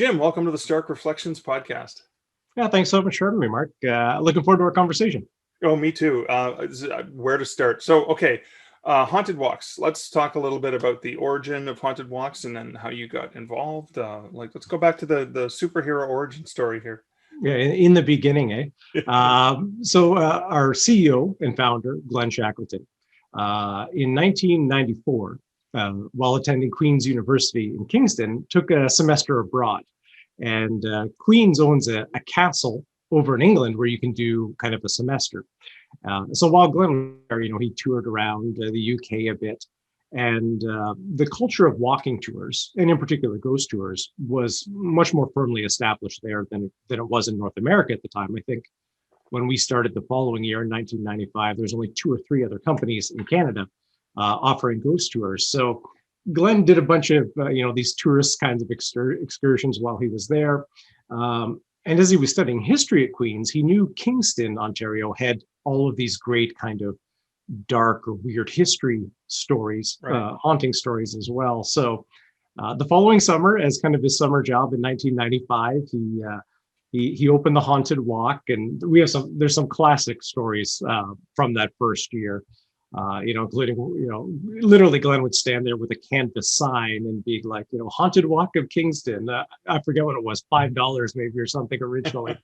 Jim, welcome to the Stark Reflections podcast. Yeah, thanks so much for having me, Mark. Looking forward to our conversation. Oh, me too. Where to start? Haunted walks. Let's talk a little bit about the origin of haunted walks and then how you got involved. Let's go back to the superhero origin story here. Yeah, in the beginning, eh? Our CEO and founder, Glenn Shackleton, in 1994, while attending Queen's University in Kingston, took a semester abroad. And Queen's owns a castle over in England where you can do kind of a semester. So while Glenn was there, he toured around the UK a bit. And the culture of walking tours, and in particular ghost tours, was much more firmly established there than it was in North America at the time. I think when we started the following year in 1995, there's only 2 or 3 other companies in Canada offering ghost tours. So Glenn did a bunch of these tourist kinds of excursions while he was there. And as he was studying history at Queen's, he knew Kingston, Ontario, had all of these great kind of dark or weird history stories, right. Haunting stories as well. So the following summer, as kind of his summer job in 1995, he opened the Haunted Walk, and there's some classic stories from that first year, including literally Glenn would stand there with a canvas sign and be like, Haunted Walk of Kingston. I forget what it was, $5 maybe or something originally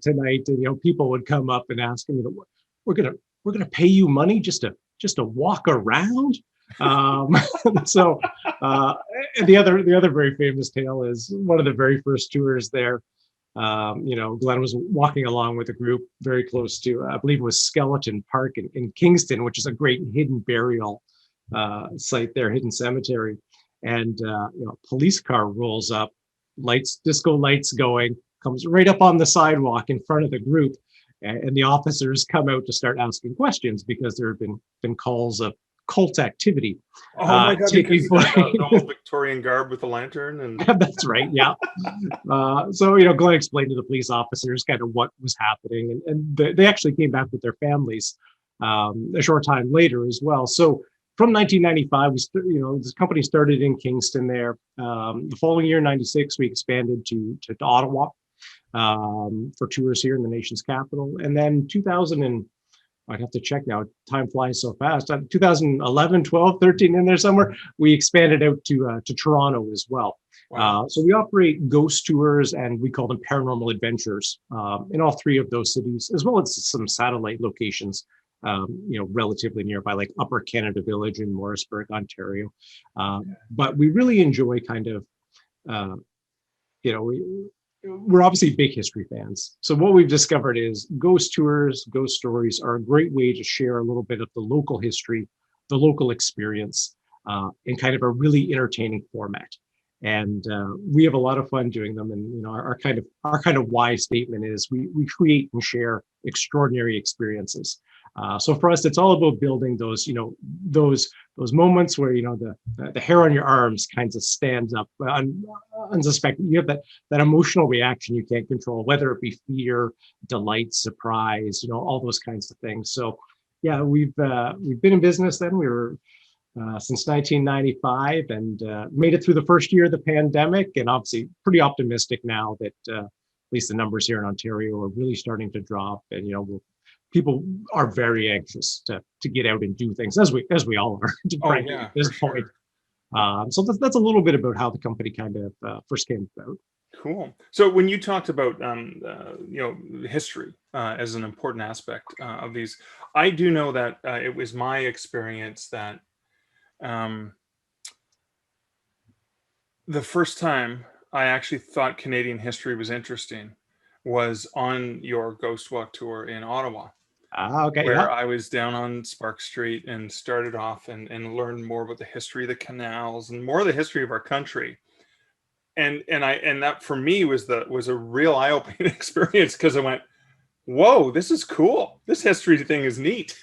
tonight, and people would come up and ask him, we're gonna pay you money just to walk around. So the other very famous tale is one of the very first tours there. Glenn was walking along with a group very close to, I believe it was Skeleton Park in Kingston, which is a great hidden burial site there, hidden cemetery. And a police car rolls up, disco lights going, comes right up on the sidewalk in front of the group. And the officers come out to start asking questions because there have been calls of cult activity. Oh my God! Because the old Victorian garb with the lantern, and that's right. Yeah. So Glenn explained to the police officers kind of what was happening, and they actually came back with their families a short time later as well. So from 1995, this company started in Kingston there. The following year, 96, we expanded to Ottawa. For tours here in the nation's capital. And then 2000 and I'd have to check now, time flies so fast. 2011, 12, 13 in there somewhere, we expanded out to Toronto as well. Wow. So we operate ghost tours, and we call them paranormal adventures in all 3 of those cities, as well as some satellite locations, relatively nearby, like Upper Canada Village in Morrisburg, Ontario. But we really enjoy kind of, we're obviously big history fans. So what we've discovered is ghost tours, ghost stories are a great way to share a little bit of the local history, the local experience, in kind of a really entertaining format. And we have a lot of fun doing them. And our kind of why statement is we create and share extraordinary experiences. So for us, it's all about building those moments where the hair on your arms kind of stands up unsuspected. You have that emotional reaction you can't control, whether it be fear, delight, surprise, all those kinds of things. So yeah, we've been in business then. We were since 1995, and made it through the first year of the pandemic, and obviously pretty optimistic now that at least the numbers here in Ontario are really starting to drop, and people are very anxious to get out and do things, as we all are at this point. Sure. So that's a little bit about how the company kind of first came about. Cool. So when you talked about history as an important aspect of these, I do know that it was my experience that the first time I actually thought Canadian history was interesting was on your Ghost Walk tour in Ottawa. Okay. Where I was down on Spark Street and started off and learned more about the history of the canals and more of the history of our country. And that for me was a real eye-opening experience, because I went, whoa, this is cool. This history thing is neat.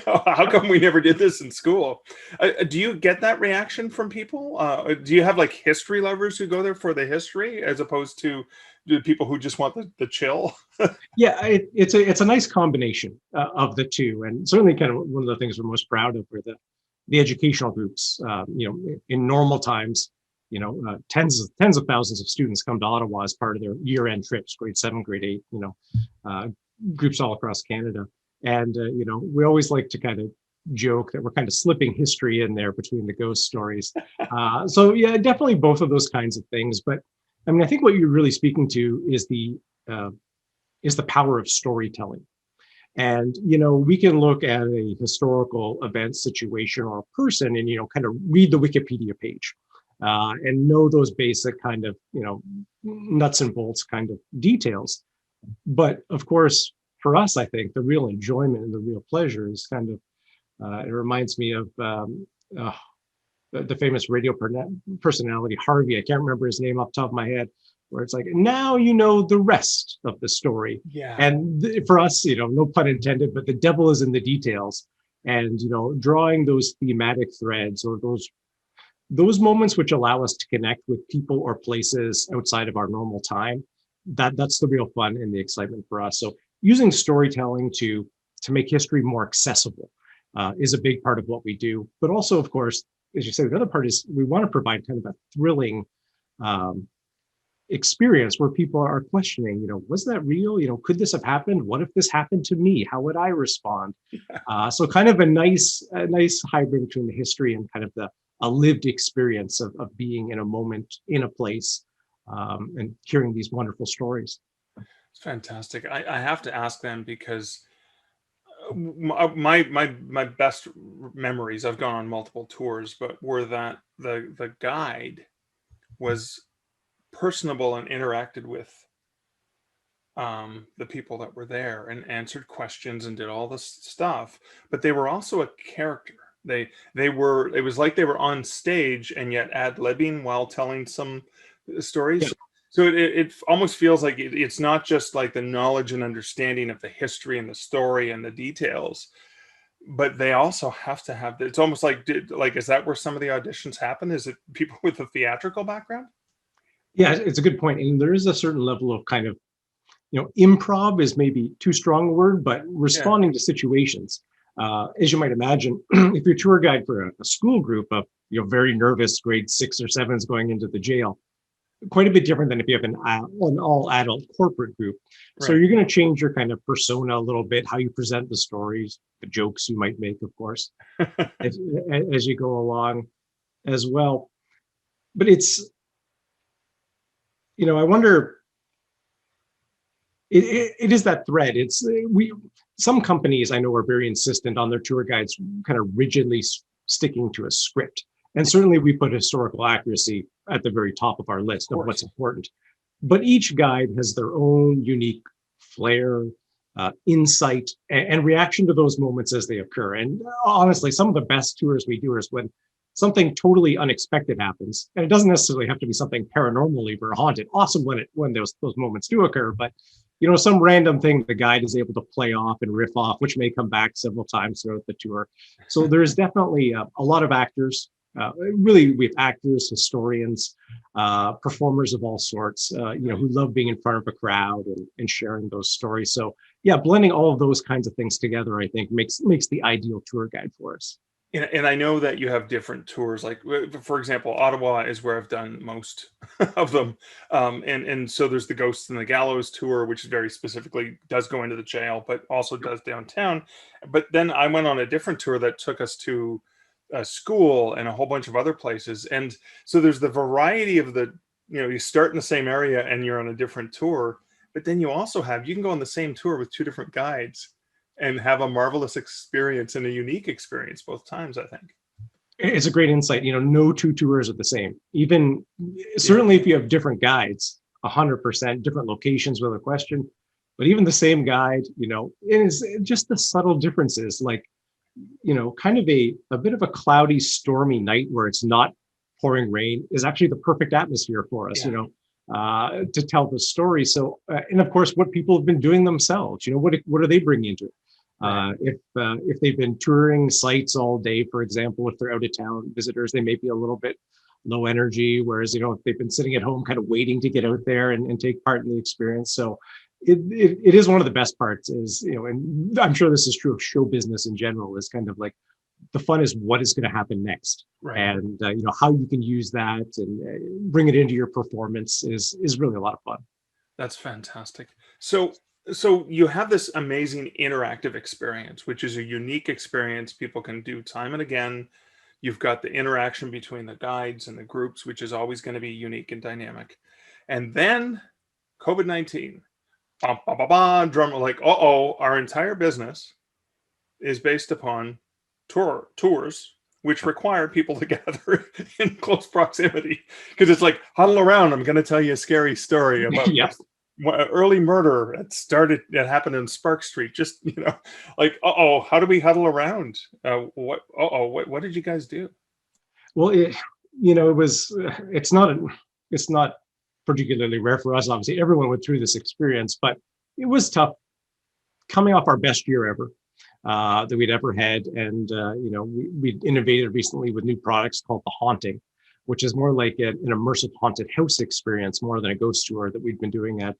How come we never did this in school? Do you get that reaction from people? Do you have like history lovers who go there for the history as opposed to people who just want the chill? Yeah, it's a nice combination of the two, and certainly kind of one of the things we're most proud of are the educational groups. In normal times, tens of thousands of students come to Ottawa as part of their year-end trips, grade 7, grade 8, groups all across Canada. And, we always like to kind of joke that we're kind of slipping history in there between the ghost stories. So yeah, definitely both of those kinds of things. But I mean, I think what you're really speaking to is the power of storytelling. And, we can look at a historical event, situation, or a person and, kind of read the Wikipedia page and know those basic kind of, nuts and bolts kind of details. But of course, for us, I think the real enjoyment and the real pleasure is kind of, it reminds me of the famous radio personality, Harvey. I can't remember his name off the top of my head, where it's like, now you know the rest of the story. Yeah. And for us, no pun intended, but the devil is in the details. And, drawing those thematic threads or those moments which allow us to connect with people or places outside of our normal time, that's the real fun and the excitement for us. So using storytelling to make history more accessible is a big part of what we do. But also, of course, as you say, the other part is we want to provide kind of a thrilling experience where people are questioning, was that real? Could this have happened? What if this happened to me? How would I respond? So kind of a nice hybrid between the history and kind of a lived experience of being in a moment, in a place, and hearing these wonderful stories. It's fantastic. I have to ask them because my best memories, I've gone on multiple tours, but were that the guide was personable and interacted with the people that were there and answered questions and did all this stuff, but they were also a character. It was like they were on stage and yet ad-libbing while telling some stories. Yeah. So it almost feels like it's not just like the knowledge and understanding of the history and the story and the details, but they also have to have, it's almost like, is that where some of the auditions happen? Is it people with a theatrical background? Yeah, it's a good point. And there is a certain level of kind of, improv is maybe too strong a word, but responding to situations. As you might imagine, if you're a tour guide for a school group of very nervous grade 6 or 7s going into the jail, quite a bit different than if you have an all adult corporate group. Right. So you're going to change your kind of persona a little bit, how you present the stories, the jokes you might make, of course, as you go along as well. But it's, I wonder, it is that thread. Some companies I know are very insistent on their tour guides kind of rigidly sticking to a script. And certainly we put historical accuracy at the very top of our list of what's important. But each guide has their own unique flair, insight, and reaction to those moments as they occur. And honestly, some of the best tours we do is when something totally unexpected happens. And it doesn't necessarily have to be something paranormally or haunted. Awesome when those moments do occur, but some random thing the guide is able to play off and riff off, which may come back several times throughout the tour. So there's definitely a lot of actors. Really, we have actors, historians, performers of all sorts, who love being in front of a crowd and sharing those stories. So yeah, blending all of those kinds of things together, I think makes the ideal tour guide for us. And I know that you have different tours, like for example, Ottawa is where I've done most of them. And so there's the Ghosts and the Gallows tour, which very specifically does go into the jail, but also does downtown. But then I went on a different tour that took us to a school and a whole bunch of other places. And so there's the variety of you start in the same area and you're on a different tour, but then you also you can go on the same tour with 2 different guides and have a marvelous experience and a unique experience both times, I think. It's a great insight. No 2 tours are the same. Even certainly if you have different guides, 100% different locations with a question, but even the same guide, it is just the subtle differences, like, kind of a bit of a cloudy, stormy night where it's not pouring rain is actually the perfect atmosphere for us, to tell the story. So, and of course, what people have been doing themselves, what are they bringing into it? If they've been touring sites all day, for example, if they're out of town visitors, they may be a little bit low energy, whereas, if they've been sitting at home kind of waiting to get out there and take part in the experience. So it is one of the best parts is, and I'm sure this is true of show business in general, is kind of like the fun is what is going to happen next, Right. and how you can use that and bring it into your performance is really a lot of fun. That's fantastic. So you have this amazing interactive experience, which is a unique experience people can do time and again. You've got the interaction between the guides and the groups, which is always going to be unique and dynamic. And then COVID-19, drum, like, uh-oh, our entire business is based upon tours, which require people to gather in close proximity. Because it's like, huddle around. I'm going to tell you a scary story about Yeah. this early murder. It happened in Spark Street. Just, like, uh-oh, how do we huddle around? What did you guys do? Well, it's not particularly rare for us. Obviously, everyone went through this experience, but it was tough coming off our best year ever that we'd ever had. And, we innovated recently with new products called The Haunting, which is more like an immersive haunted house experience more than a ghost tour that we've been doing at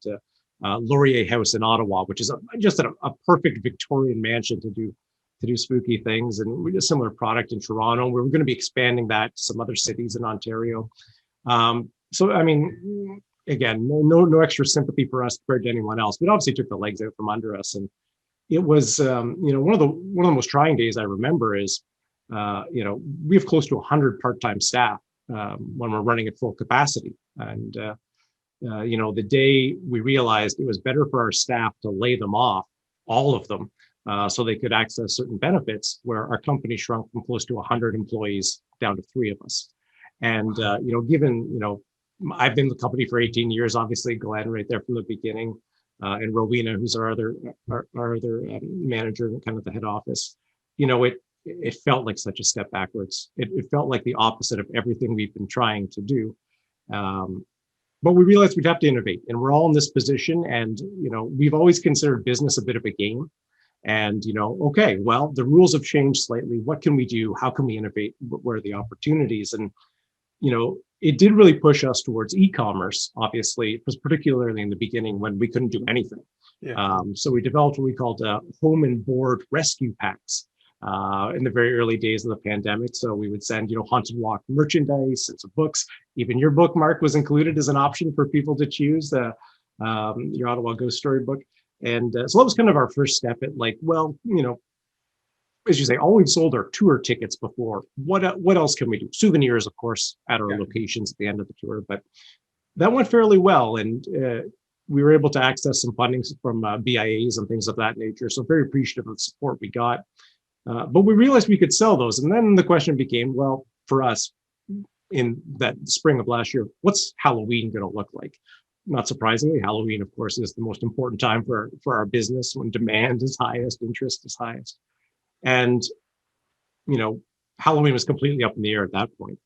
Laurier House in Ottawa, which is just a perfect Victorian mansion to do spooky things. And we did a similar product in Toronto. We're going to be expanding that to some other cities in Ontario. So, I mean, again, no extra sympathy for us compared to anyone else, but obviously took the legs out from under us. And it was, one of the most trying days I remember is, we have close to 100 part-time staff when we're running at full capacity. And, the day we realized it was better for our staff to lay them off, all of them, so they could access certain benefits, where our company shrunk from close to 100 employees down to 3 of us. And, given, I've been in the company for 18 years, obviously Glenn right there from the beginning, and Rowena, who's our other manager, kind of the head office, it felt like such a step backwards. It felt like the opposite of everything we've been trying to do. But we realized we'd have to innovate, and we're all in this position. And, we've always considered business a bit of a game. And, okay, well, the rules have changed slightly. What can we do? How can we innovate? Where are the opportunities? And, it did really push us towards e-commerce. Obviously, it was particularly in the beginning when we couldn't do anything. Yeah. So we developed what we called home and board rescue packs in the very early days of the pandemic. So we would send, Haunted Walk merchandise and some books. Even your book, Mark, was included as an option for people to choose, your Ottawa Ghost Story book. And so that was kind of our first step at, like, well, as you say, all we've sold are tour tickets before. What else can we do? Souvenirs, of course, at our locations at the end of the tour. But that went fairly well. And we were able to access some funding from BIAs and things of that nature. So very appreciative of the support we got. But we realized we could sell those. And then the question became, well, for us, in that spring of last year, what's Halloween going to look like? Not surprisingly, Halloween, of course, is the most important time for our business, when demand is highest, interest is highest. And, Halloween was completely up in the air at that point.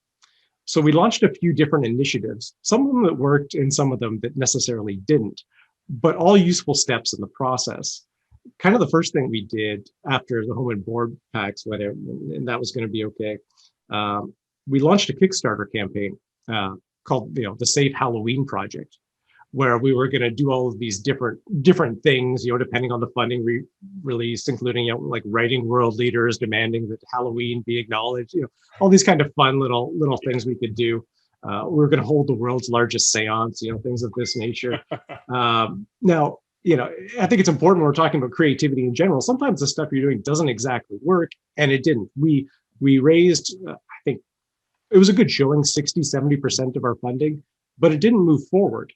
So we launched a few different initiatives, some of them that worked and some of them that necessarily didn't, but all useful steps in the process. Kind of the first thing we did after the home and board packs went out, and that was going to be okay, we launched a Kickstarter campaign called, the Safe Halloween Project, where we were going to do all of these different things, depending on the funding released, including, like writing world leaders demanding that Halloween be acknowledged, all these kind of fun little things we could do. We were going to hold the world's largest seance, things of this nature. Now, I think it's important when we're talking about creativity in general. Sometimes the stuff you're doing doesn't exactly work, and it didn't. We raised, I think it was a good showing, 60-70% of our funding, but it didn't move forward.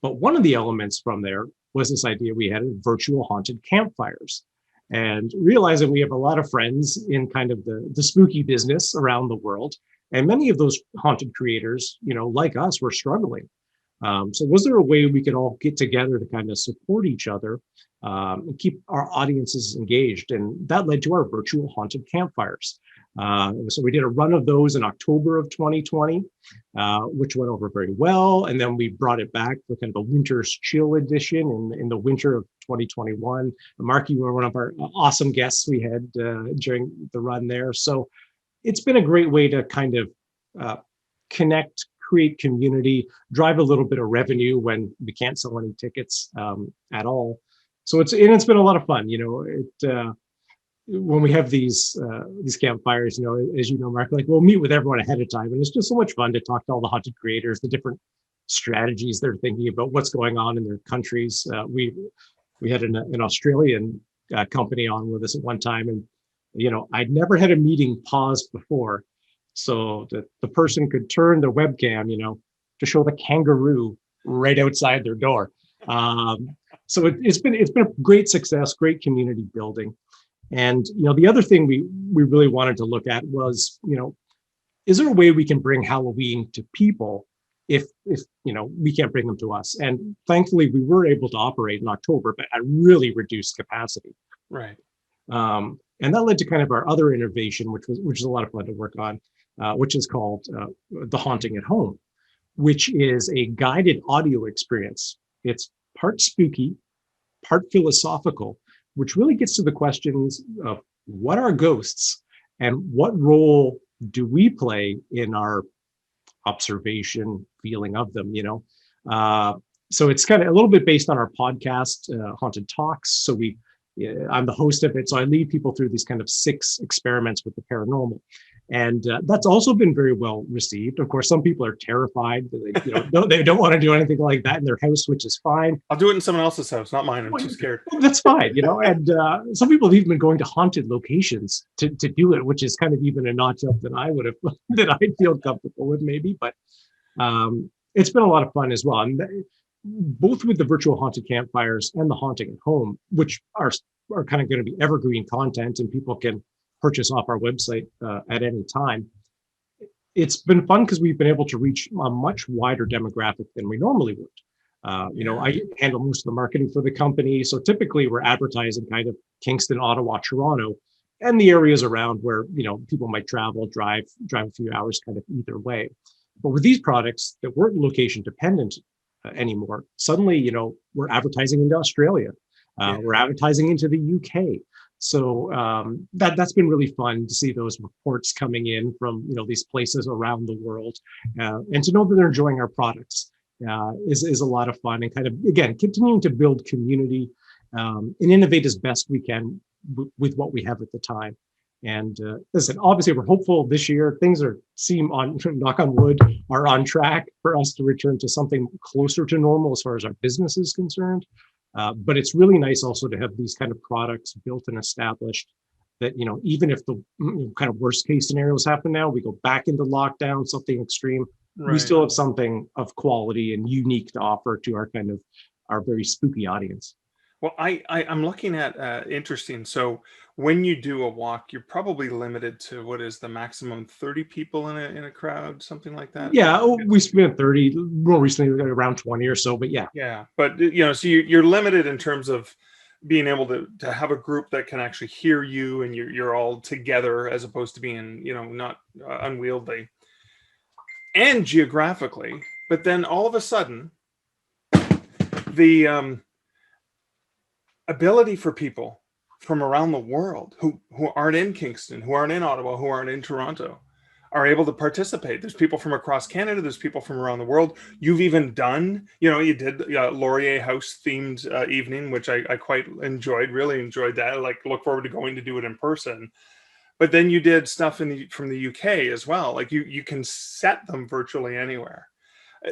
But one of the elements from there was this idea we had of virtual haunted campfires, and realizing we have a lot of friends in kind of the spooky business around the world. And many of those haunted creators, like us, were struggling. So was there a way we could all get together to kind of support each other and keep our audiences engaged? And that led to our virtual haunted campfires. So we did a run of those in October of 2020, which went over very well. And then we brought it back for kind of a winter's chill edition in the winter of 2021. Mark, you were one of our awesome guests we had during the run there. So it's been a great way to kind of connect, create community, drive a little bit of revenue when we can't sell any tickets at all. So it's been a lot of fun. when we have these campfires, as you know, Mark, like we'll meet with everyone ahead of time, and it's just so much fun to talk to all the haunted creators, the different strategies they're thinking about, what's going on in their countries. We had an Australian company on with us at one time, and I'd never had a meeting paused before, so that the person could turn the webcam, to show the kangaroo right outside their door. So it's been a great success, great community building. And the other thing we really wanted to look at was, is there a way we can bring Halloween to people if we can't bring them to us? And thankfully, we were able to operate in October, but at really reduced capacity. Right. And that led to kind of our other innovation, which is a lot of fun to work on, which is called The Haunting at Home, which is a guided audio experience. It's part spooky, part philosophical, which really gets to the questions of what are ghosts and what role do we play in our observation, feeling of them, So it's kind of a little bit based on our podcast, Haunted Talks. So I'm the host of it. So I lead people through these kind of 6 experiments with the paranormal. And that's also been very well received. Of course, some people are terrified. They don't want to do anything like that in their house, which is fine. I'll do it in someone else's house, not mine. I'm too scared. Well, that's fine, And some people have even been going to haunted locations to do it, which is kind of even a notch up than I'd feel comfortable with, maybe. But it's been a lot of fun as well. And both with the virtual haunted campfires and the haunting at home, which are kind of going to be evergreen content, and people can purchase off our website at any time. It's been fun because we've been able to reach a much wider demographic than we normally would. I handle most of the marketing for the company. So typically we're advertising kind of Kingston, Ottawa, Toronto, and the areas around where, people might travel, drive a few hours kind of either way. But with these products that weren't location dependent anymore, suddenly, we're advertising into Australia. We're advertising into the UK. So that's been really fun to see those reports coming in from these places around the world, and to know that they're enjoying our products is a lot of fun, and kind of again continuing to build community and innovate as best we can with what we have at the time. And listen, obviously we're hopeful this year. Things seem on knock on wood are on track for us to return to something closer to normal as far as our business is concerned. But it's really nice also to have these kind of products built and established that, even if the kind of worst case scenarios happen now, we go back into lockdown, something extreme, we still have something of quality and unique to offer to our very spooky audience. Well, I'm looking at interesting. So when you do a walk, you're probably limited to what is the maximum 30 people in a crowd, something like that. Yeah, we spent 30. More recently, we got around 20 or so. But yeah. Yeah, but so you're limited in terms of being able to have a group that can actually hear you, and you're all together as opposed to being not unwieldy, and geographically. But then all of a sudden, the ability for people from around the world who aren't in Kingston, who aren't in Ottawa, who aren't in Toronto, are able to participate. There's people from across Canada. There's people from around the world. You've even done, you did Laurier House themed evening, which I quite enjoyed, really enjoyed that. I look forward to going to do it in person. But then you did stuff from the UK as well. Like you can set them virtually anywhere.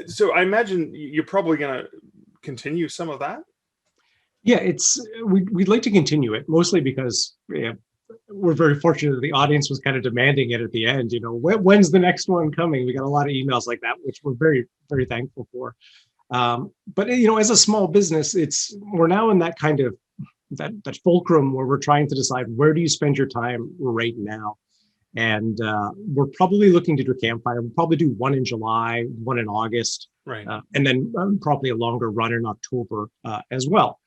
So I imagine you're probably going to continue some of that. Yeah, we'd like to continue it, mostly because we're very fortunate that the audience was kind of demanding it at the end. When's the next one coming? We got a lot of emails like that, which we're very, very thankful for. But as a small business, we're now in that kind of that fulcrum where we're trying to decide, where do you spend your time right now? And we're probably looking to do a campfire. We'll probably do one in July, one in August, right, and then probably a longer run in October as well.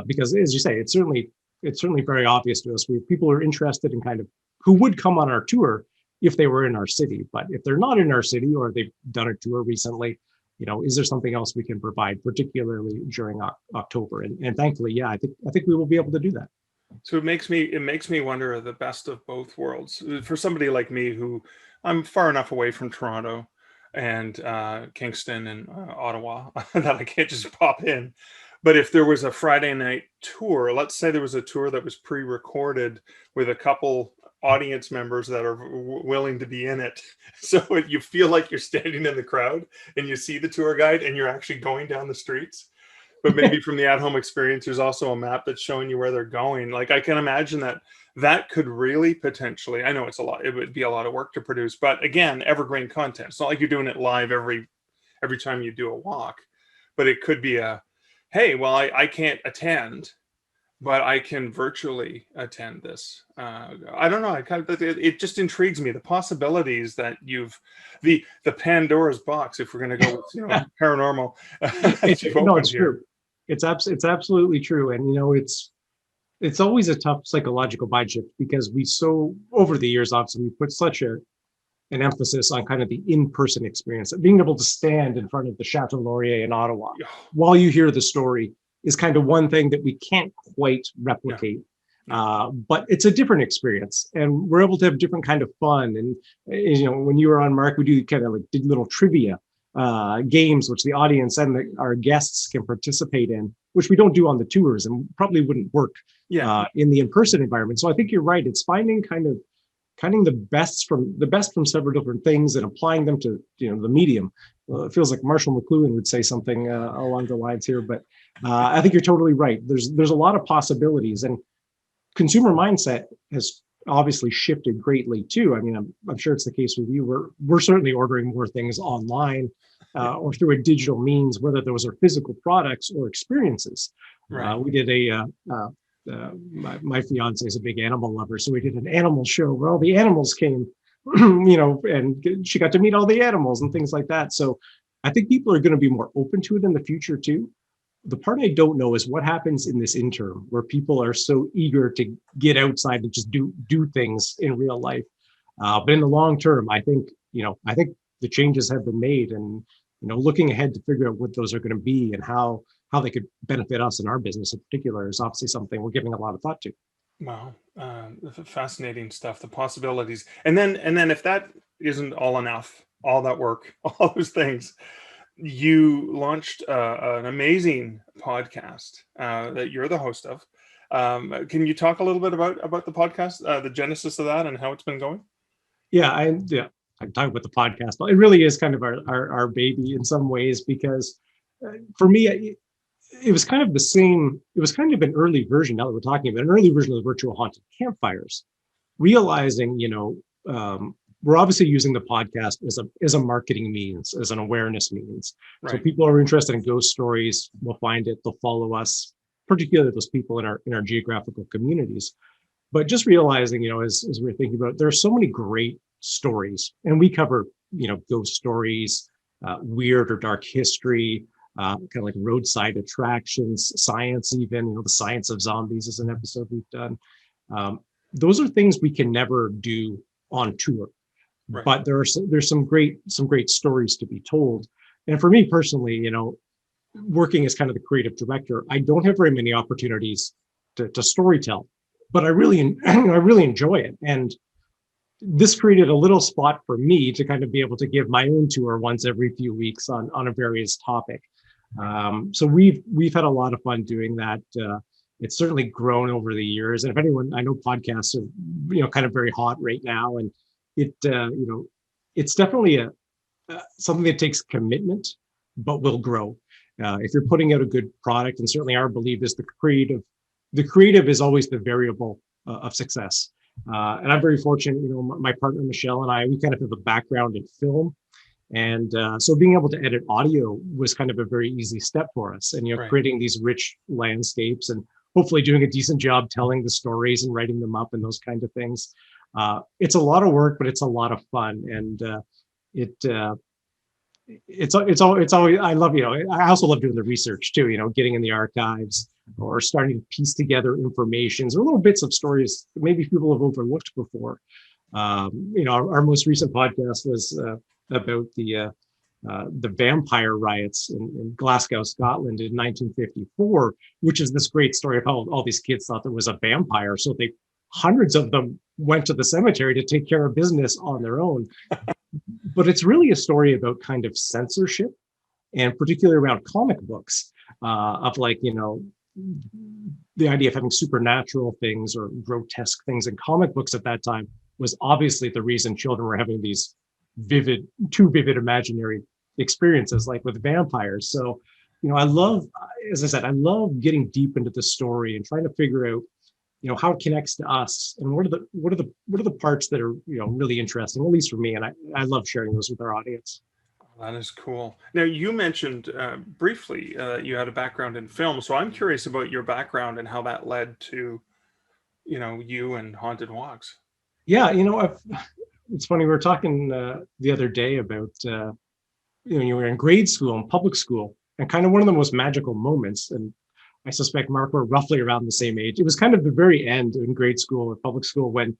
Because as you say, it's certainly very obvious to us. People are interested in kind of who would come on our tour if they were in our city. But if they're not in our city, or they've done a tour recently, is there something else we can provide, particularly during October? And thankfully, yeah, I think we will be able to do that. So it makes me wonder the best of both worlds for somebody like me, who I'm far enough away from Toronto and Kingston and Ottawa that I can't just pop in. But if there was a Friday night tour, let's say there was a tour that was pre-recorded with a couple audience members that are willing to be in it, so you feel like you're standing in the crowd and you see the tour guide and you're actually going down the streets. But maybe from the at-home experience, there's also a map that's showing you where they're going. Like, I can imagine that that could really potentially, I know it's a lot, it would be a lot of work to produce, but again, evergreen content. It's not like you're doing it live every time you do a walk, but it could be a, hey, well, I can't attend, but I can virtually attend this. I don't know. It just intrigues me, the possibilities that the Pandora's box, if we're going to go with paranormal. No, it's true. It's absolutely true, and it's always a tough psychological mind shift because over the years, obviously, we put such an emphasis on kind of the in-person experience, being able to stand in front of the Chateau Laurier in Ottawa while you hear the story is kind of one thing that we can't quite replicate. But it's a different experience, and we're able to have different kind of fun. And when you were on, Mark, we do kind of like did little trivia games, which the audience and our guests can participate in, which we don't do on the tours and probably wouldn't work in the in-person environment. So I think you're right. It's finding kind of the best from several different things and applying them to the medium. It feels like Marshall McLuhan would say something along the lines here, but I think you're totally right. There's a lot of possibilities, and consumer mindset has obviously shifted greatly too. I mean, I'm sure it's the case with you. We're certainly ordering more things online or through a digital means, whether those are physical products or experiences. Right. We did my fiance is a big animal lover, so we did an animal show where all the animals came, and she got to meet all the animals and things like that. So I think people are going to be more open to it in the future too. The part I don't know is what happens in this interim where people are so eager to get outside and just do things in real life. But in the long term, I think the changes have been made, and looking ahead to figure out what those are going to be and how they could benefit us in our business in particular is obviously something we're giving a lot of thought to. Wow, fascinating stuff. The possibilities, and then if that isn't all enough, all that work, all those things, you launched an amazing podcast that you're the host of. Can you talk a little bit about the podcast, the genesis of that, and how it's been going? I can talk about the podcast. It really is kind of our baby in some ways, because for me, it was kind of the same. It was kind of an early version. Now that we're talking about an early version of the virtual haunted campfires, realizing, we're obviously using the podcast as a marketing means, as an awareness means. Right. So people are interested in ghost stories will find it. They'll follow us, particularly those people in our geographical communities. But just realizing, as we're thinking about it, there are so many great stories, and we cover, ghost stories, weird or dark history, kind of like roadside attractions, science, even, the science of zombies is an episode we've done. Those are things we can never do on tour. Right. But there's some great stories to be told. And for me personally, working as kind of the creative director, I don't have very many opportunities to storytell, but I really enjoy it. And this created a little spot for me to kind of be able to give my own tour once every few weeks on a various topic. So we've had a lot of fun doing that. It's certainly grown over the years. And if anyone, I know podcasts are, kind of very hot right now, and it's definitely something that takes commitment, but will grow. If you're putting out a good product, and certainly our belief is the creative is always the variable of success. And I'm very fortunate, my partner, Michelle, and we kind of have a background in film. And so being able to edit audio was kind of a very easy step for us. And, right. Creating these rich landscapes and hopefully doing a decent job telling the stories and writing them up and those kind of things. It's a lot of work, but it's a lot of fun. And it's always, I love, I also love doing the research too, getting in the archives or starting to piece together informations or little bits of stories that maybe people have overlooked before. Our most recent podcast was about the vampire riots in Glasgow, Scotland in 1954, which is this great story of how all these kids thought there was a vampire. So hundreds of them went to the cemetery to take care of business on their own. But it's really a story about kind of censorship, and particularly around comic books. of like, the idea of having supernatural things or grotesque things in comic books at that time was obviously the reason children were having these too vivid imaginary experiences, like with vampires. So, I love, as I said, I love getting deep into the story and trying to figure out, how it connects to us, and what are the parts that are, really interesting, at least for me. And I love sharing those with our audience. That is cool. Now, you mentioned briefly you had a background in film, so I'm curious about your background and how that led to, you and Haunted Walks. Yeah, it's funny. We were talking the other day about, you were in grade school and public school, and kind of one of the most magical moments. And I suspect, Mark, we're roughly around the same age. It was kind of the very end in grade school or public school when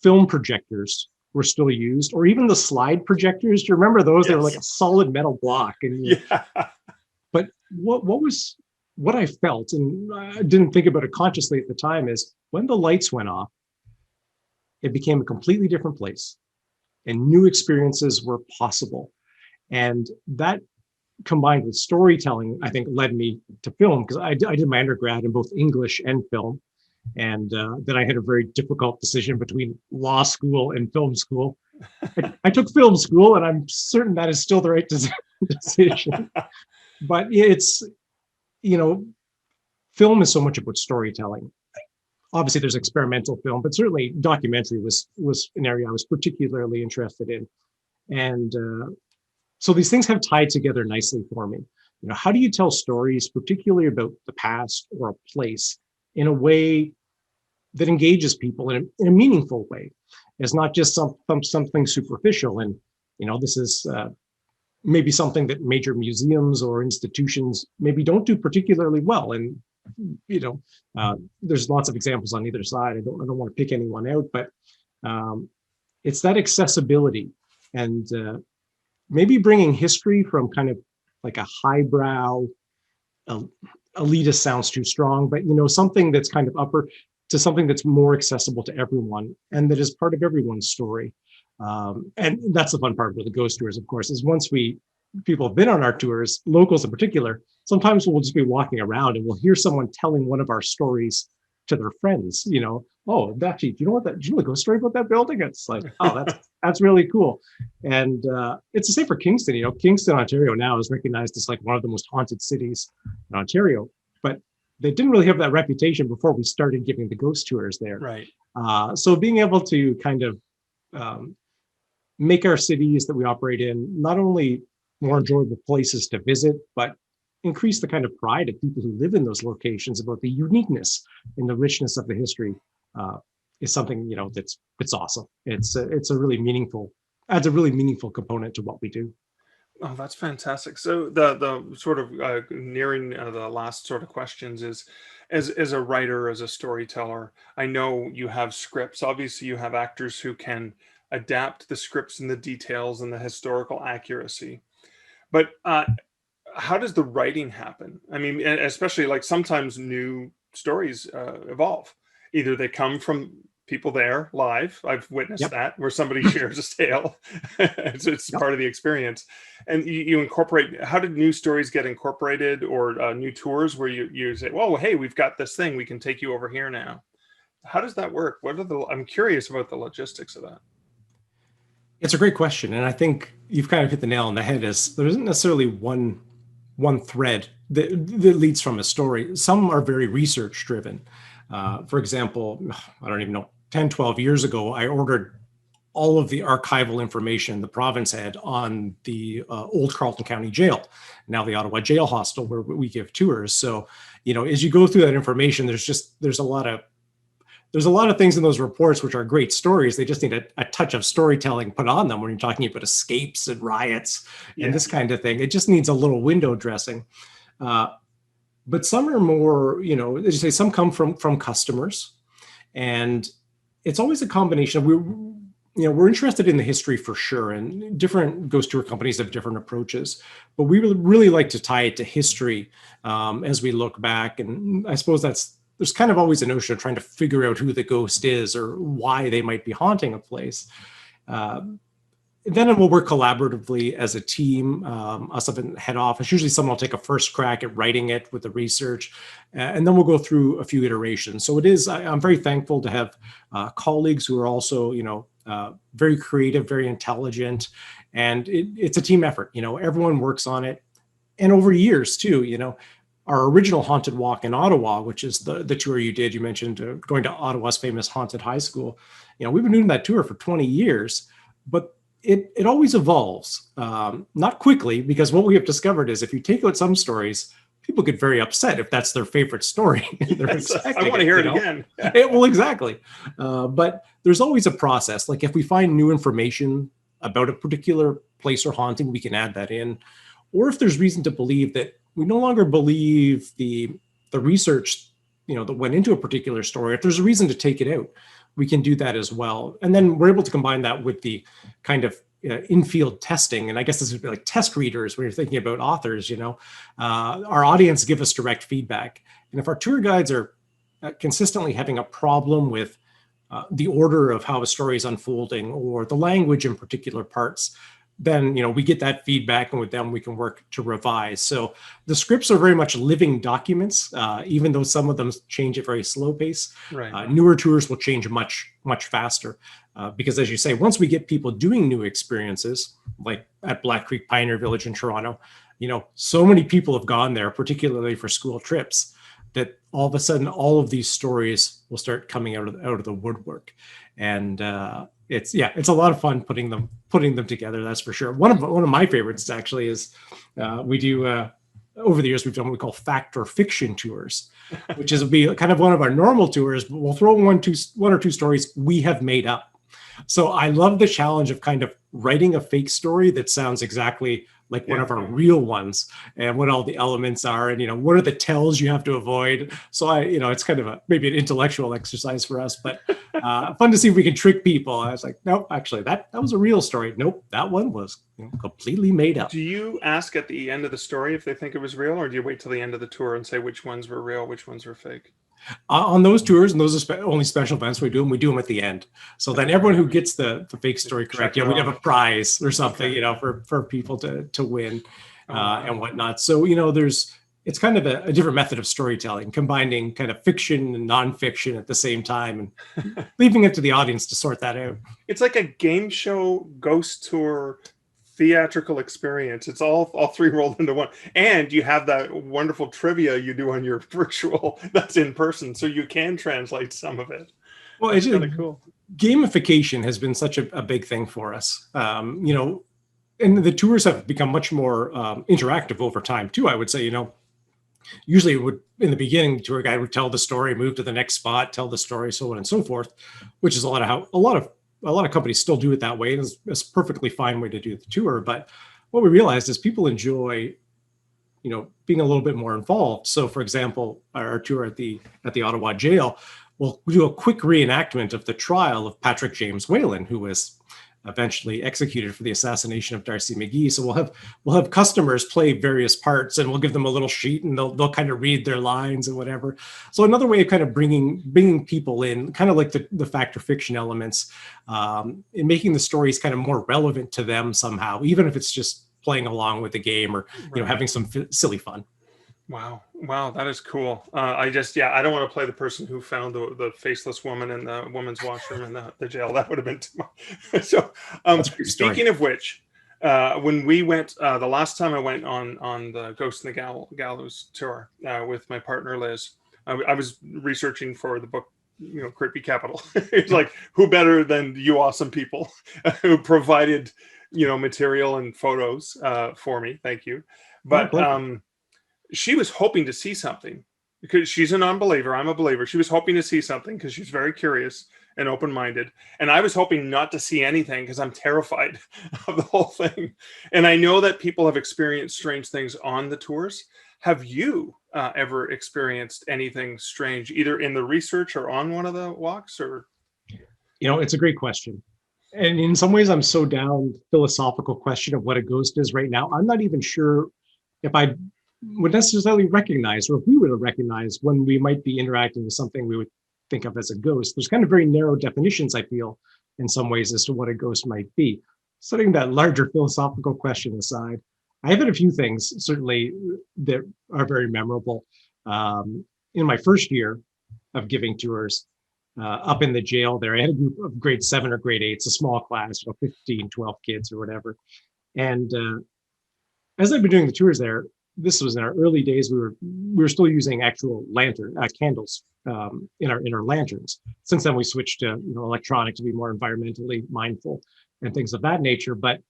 film projectors were still used, or even the slide projectors. Do you remember those? Yes. They were like a solid metal block. And yeah. But what I felt, and I didn't think about it consciously at the time, is when the lights went off, it became a completely different place, and new experiences were possible. And that, combined with storytelling, I think led me to film, because I did my undergrad in both English and film. And then I had a very difficult decision between law school and film school. I took film school, and I'm certain that is still the right decision. But it's, film is so much about storytelling. Obviously, there's experimental film, but certainly documentary was an area I was particularly interested in. And so these things have tied together nicely for me. How do you tell stories, particularly about the past or a place, in a way that engages people in a meaningful way? It's not just something superficial. And, this is maybe something that major museums or institutions maybe don't do particularly well. And, there's lots of examples on either side. I don't want to pick anyone out, but it's that accessibility and maybe bringing history from kind of like a highbrow, elitist sounds too strong, but something that's kind of upper, to something that's more accessible to everyone and that is part of everyone's story. And that's the fun part with the ghost tours, of course, is once people have been on our tours, locals in particular, sometimes we'll just be walking around and we'll hear someone telling one of our stories to their friends, oh, actually, do you know the ghost story about that building? It's like, oh, that's really cool. And it's the same for Kingston. Kingston, Ontario now is recognized as like one of the most haunted cities in Ontario, but they didn't really have that reputation before we started giving the ghost tours there. Right. So being able to kind of make our cities that we operate in not only more enjoyable places to visit, but increase the kind of pride of people who live in those locations about the uniqueness and the richness of the history is something, that's awesome. It's a really meaningful, adds a really meaningful component to what we do. Oh, that's fantastic. So the sort of nearing the last sort of questions is, as a writer, as a storyteller, I know you have scripts. Obviously, you have actors who can adapt the scripts and the details and the historical accuracy. But how does the writing happen? I mean, especially like sometimes new stories evolve. Either they come from people there live. I've witnessed that, where somebody shares a tale. It's part of the experience. And you incorporate, how did new stories get incorporated, or new tours where you say, well, hey, we've got this thing, we can take you over here now. How does that work? I'm curious about the logistics of that. It's a great question. And I think you've kind of hit the nail on the head. Is there isn't necessarily one thread that leads from a story. Some are very research driven. For example, I don't even know, 10, 12 years ago, I ordered all of the archival information the province had on the old Carleton County Jail, now the Ottawa Jail Hostel, where we give tours. So, as you go through that information, there's a lot of things in those reports which are great stories. They just need a touch of storytelling put on them when you're talking about escapes and riots and this kind of thing. It just needs a little window dressing. But some are more, as you say, some come from customers, and it's always a combination. We're interested in the history for sure, and different ghost tour companies have different approaches, but we really like to tie it to history as we look back. And I suppose there's kind of always a notion of trying to figure out who the ghost is or why they might be haunting a place. then we'll work collaboratively as a team, us up in head office. Usually someone will take a first crack at writing it with the research, and then we'll go through a few iterations. So I'm very thankful to have colleagues who are also, very creative, very intelligent, and it's a team effort. Everyone works on it. And over years too, our original Haunted Walk in Ottawa, which is the tour you did, you mentioned going to Ottawa's famous Haunted High School. We've been doing that tour for 20 years, but it always evolves, not quickly, because what we have discovered is if you take out some stories, people get very upset if that's their favorite story. Yes, I want to hear it again. Well, exactly. But there's always a process. Like if we find new information about a particular place or haunting, we can add that in. Or if there's reason to believe that we no longer believe the research, that went into a particular story, if there's a reason to take it out, we can do that as well. And then we're able to combine that with the kind of in-field testing. And I guess this would be like test readers when you're thinking about authors, our audience give us direct feedback. And if our tour guides are consistently having a problem with the order of how a story is unfolding or the language in particular parts, then we get that feedback, and with them we can work to revise. So the scripts are very much living documents, even though some of them change at very slow pace. Right. Newer tours will change much faster, because as you say, once we get people doing new experiences, like at Black Creek Pioneer Village in Toronto, so many people have gone there, particularly for school trips, that all of a sudden all of these stories will start coming out of the woodwork. And it's a lot of fun putting them together. That's for sure. One of my favorites actually is we do over the years we've done what we call fact or fiction tours, which is be kind of one of our normal tours, but we'll throw one or two stories we have made up. So I love the challenge of kind of writing a fake story that sounds exactly like one of our real ones, and what all the elements are, and what are the tells you have to avoid. So it's kind of maybe an intellectual exercise for us, but fun to see if we can trick people. I was like, nope, actually that was a real story. Nope, that one was completely made up. Do you ask at the end of the story if they think it was real, or do you wait till the end of the tour and say which ones were real, which ones were fake? On those tours, and those are only special events we do them at the end. So then everyone who gets the fake story correct, we'd have a prize or something, for people to win and whatnot. So, it's kind of a different method of storytelling, combining kind of fiction and nonfiction at the same time and leaving it to the audience to sort that out. It's like a game show ghost tour theatrical experience. It's all three rolled into one, and you have that wonderful trivia you do on your virtual that's in person, so you can translate some of it. Well, it's really cool. Gamification has been such a big thing for us, and the tours have become much more interactive over time too. I would say, usually in the beginning, the tour guide would tell the story, move to the next spot, tell the story, so on and so forth, which is a lot of companies still do it that way. It's a perfectly fine way to do the tour. But what we realized is people enjoy, being a little bit more involved. So for example, our tour at the Ottawa jail, we'll do a quick reenactment of the trial of Patrick James Whalen, who was eventually executed for the assassination of Darcy McGee. So we'll have customers play various parts, and we'll give them a little sheet, and they'll kind of read their lines and whatever. So another way of kind of bringing people in, kind of like the fact or fiction elements, and making the stories kind of more relevant to them somehow, even if it's just playing along with the game or having some silly fun. Wow, that is cool. I don't want to play the person who found the faceless woman in the woman's washroom in the jail. That would have been too much. So, speaking of which, when we went, the last time I went on the Ghost in the Gallows tour with my partner Liz, I was researching for the book, Creepy Capital. It's like, who better than you awesome people who provided, material and photos for me. Thank you. But she was hoping to see something because she's a non-believer. I'm a believer. She was hoping to see something because she's very curious and open-minded. And I was hoping not to see anything because I'm terrified of the whole thing. And I know that people have experienced strange things on the tours. Have you ever experienced anything strange, either in the research or on one of the walks? Or, it's a great question. And in some ways, I'm so down the philosophical question of what a ghost is right now. I'm not even sure if I would necessarily recognize, or if we would have recognized when we might be interacting with something we would think of as a ghost. There's kind of very narrow definitions, I feel, in some ways, as to what a ghost might be. setting that larger philosophical question aside, I have had a few things certainly that are very memorable. In my first year of giving tours up in the jail there, I had a group of grade 7 or grade 8, it's a small class, 15, 12 kids or whatever. And as I've been doing the tours there, this was in our early days. We were still using actual candles in our lanterns. Since then, we switched to electronic to be more environmentally mindful and things of that nature. But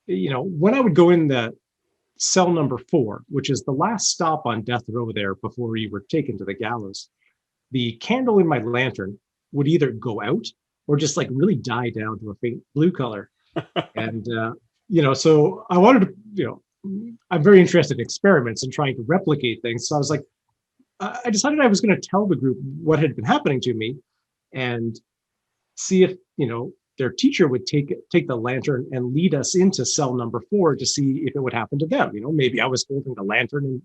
when I would go in the cell number 4, which is the last stop on death row there before you were taken to the gallows, the candle in my lantern would either go out or just like really die down to a faint blue color. And so I wanted to, I'm very interested in experiments and trying to replicate things. So I was like, I decided I was going to tell the group what had been happening to me and see if, their teacher would take the lantern and lead us into cell number 4 to see if it would happen to them. Maybe I was holding the lantern and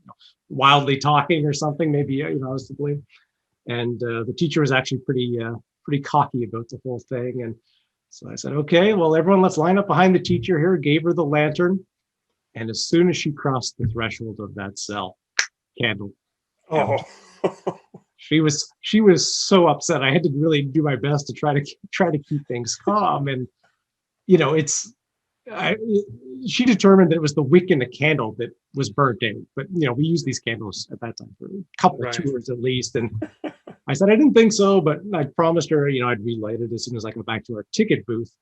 wildly talking or something. Maybe, I was to blame. And the teacher was actually pretty cocky about the whole thing. And so I said, okay, well, everyone, let's line up behind the teacher here, gave her the lantern. And as soon as she crossed the threshold of that cell, candle. Oh, she was so upset. I had to really do my best to try to keep things calm. And she determined that it was the wick in the candle that was burnt out. But we used these candles at that time for a couple of tours at least. And I said I didn't think so, but I promised her, I'd relight it as soon as I got back to our ticket booth,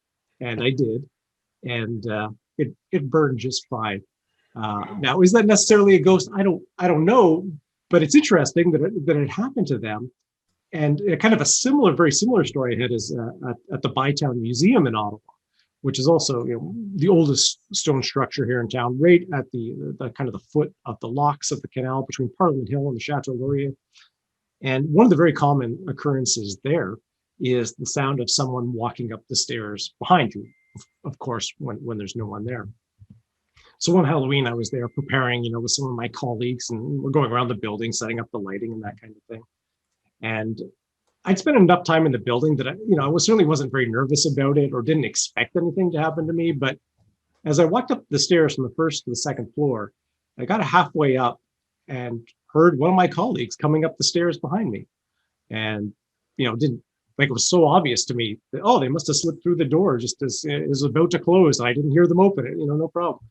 and I did. And it burned just fine. Now, is that necessarily a ghost? I don't know, but it's interesting that it happened to them. And kind of very similar story I had is at the Bytown Museum in Ottawa, which is also the oldest stone structure here in town, right at the kind of the foot of the locks of the canal between Parliament Hill and the Chateau Laurier. And one of the very common occurrences there is the sound of someone walking up the stairs behind you, of course, when there's no one there. So one Halloween, I was there preparing, with some of my colleagues, and we're going around the building, setting up the lighting and that kind of thing. And I'd spent enough time in the building that I certainly wasn't very nervous about it or didn't expect anything to happen to me. But as I walked up the stairs from the first to the second floor, I got halfway up and heard one of my colleagues coming up the stairs behind me, and didn't like, it was so obvious to me that they must have slipped through the door just as it was about to close, and I didn't hear them open it. No problem.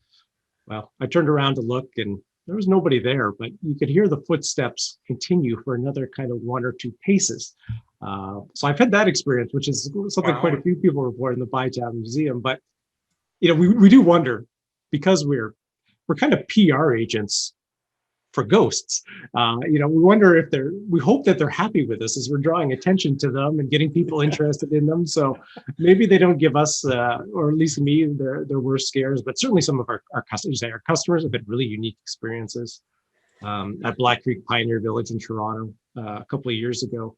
Well, I turned around to look, and there was nobody there, but you could hear the footsteps continue for another kind of 1 or 2 paces. So I've had that experience, which is something quite a few people report in the Bytown Museum. But we do wonder, because we're kind of PR agents for ghosts. We wonder if we hope that they're happy with us as we're drawing attention to them and getting people interested in them. So maybe they don't give us, or at least me, their worst scares, but certainly some of our customers have had really unique experiences. At Black Creek Pioneer Village in Toronto a couple of years ago,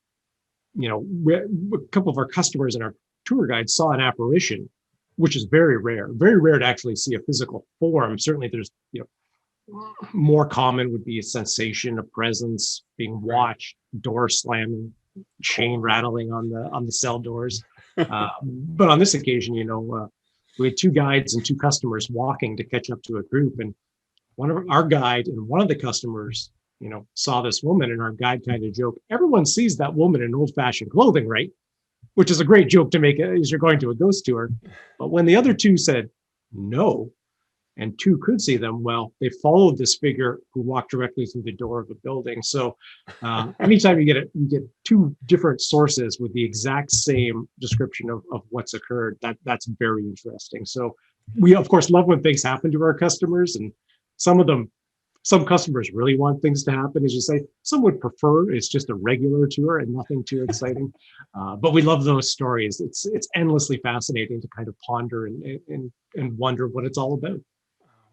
a couple of our customers and our tour guides saw an apparition, which is very rare to actually see a physical form. Certainly there's, more common would be a sensation of presence, being watched, door slamming, chain rattling on the cell doors. But on this occasion, we had 2 guides and 2 customers walking to catch up to a group, and our guide and one of the customers, saw this woman, and our guide kind of joked, "Everyone sees that woman in old-fashioned clothing, right?" Which is a great joke to make as you're going to a ghost tour. But when the other 2 said no, and 2 could see them, well, they followed this figure who walked directly through the door of the building. So anytime you get 2 different sources with the exact same description of what's occurred, that's very interesting. So we, of course, love when things happen to our customers, and some customers really want things to happen, as you say. Some would prefer it's just a regular tour and nothing too exciting. But we love those stories. It's endlessly fascinating to kind of ponder and wonder what it's all about.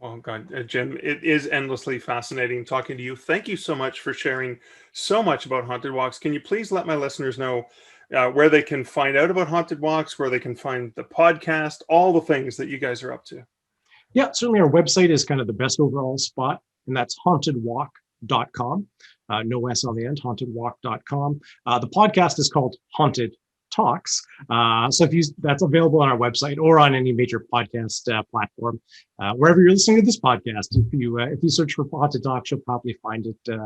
Oh God, Jim, it is endlessly fascinating talking to you. Thank you so much for sharing so much about Haunted Walks. Can you please let my listeners know where they can find out about Haunted Walks, where they can find the podcast, all the things that you guys are up to? Yeah, certainly our website is kind of the best overall spot, and that's hauntedwalk.com. No S on the end, hauntedwalk.com. The podcast is called Haunted Talks. So that's available on our website or on any major podcast platform. Wherever you're listening to this podcast, if you search for Haunted Talks, you'll probably find it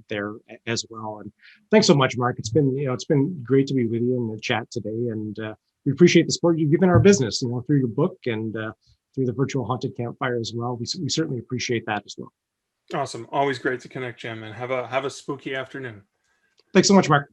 there as well. And thanks so much, Mark. It's been great to be with you and chat today, and we appreciate the support you've given our business, through your book and through the virtual haunted campfire as well. We certainly appreciate that as well. Awesome. Always great to connect, Jim, and have a spooky afternoon. Thanks so much, Mark.